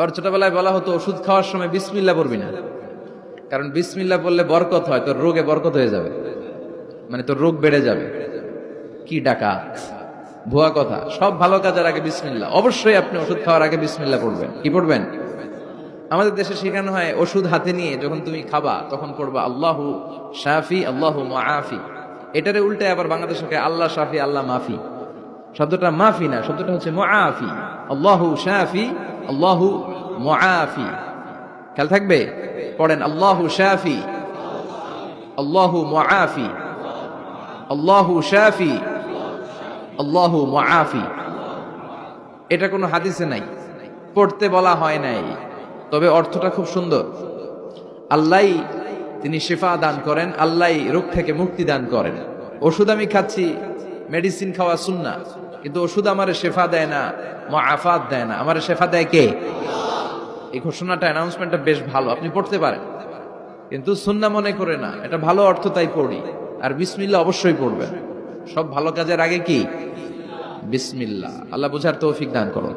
আর ছোটবেলায় বলা হতো ওষুধ খাওয়ার সময় বিসমিল্লাহ পড়বি না, কারণ বিসমিল্লাহ বললে বরকত হয়, তোর রোগে বরকত হয়ে যাবে, মানে তোর রোগ বেড়ে যাবে। কি ডাকা ভুয়া কথা। সব ভালো কাজের আগে বিসমিল্লাহ। অবশ্যই আপনি ওষুধ খাওয়ার আগে বিসমিল্লাহ পড়বেন। কি পড়বেন? আমাদের দেশে শেখানো হয় ওষুধ হাতে নিয়ে যখন তুমি খাবা তখন পড়বা আল্লাহু শাফি আল্লাহু মুআফি। এটারে উল্টে আবার বাংলাদেশে আল্লাহ শাফি আল্লাহ মাফি। শব্দটা মাফি না, শব্দটা হচ্ছে মুআফি। আল্লাহু শাফি আল্লাহু মুআফি। খেয়াল থাকবে, পড়েন আল্লাহু শাফি আল্লাহু মুআফি আল্লাহু শাফি আল্লাহু মুআফি। এটা কোনো হাদিসে নাই, পড়তে বলা হয় নাই, তবে অর্থটা খুব সুন্দর। আল্লাহই তিনি শিফা দান করেন, আল্লাহই রোগ থেকে মুক্তি দান করেন। ওষুধ আমি খাচ্ছি, মেডিসিন খাওয়া সুন্নাহ, কিন্তু ওষুধ আমারে শেফা দেয় না, মুআফাত দেয় না। আমারে শেফা দেয় কে? এই ঘোষণাটা, অ্যানাউন্সমেন্টটা বেশ ভালো, আপনি পড়তে পারেন, কিন্তু সুন্নাহ মনে করে না। এটা ভালো অর্থ, তাই পড়ি। আর বিসমিল্লাহ অবশ্যই পড়বেন। সব ভালো কাজের আগে কি? বিসমিল্লাহ। আল্লাহ বুঝার তৌফিক দান করুন।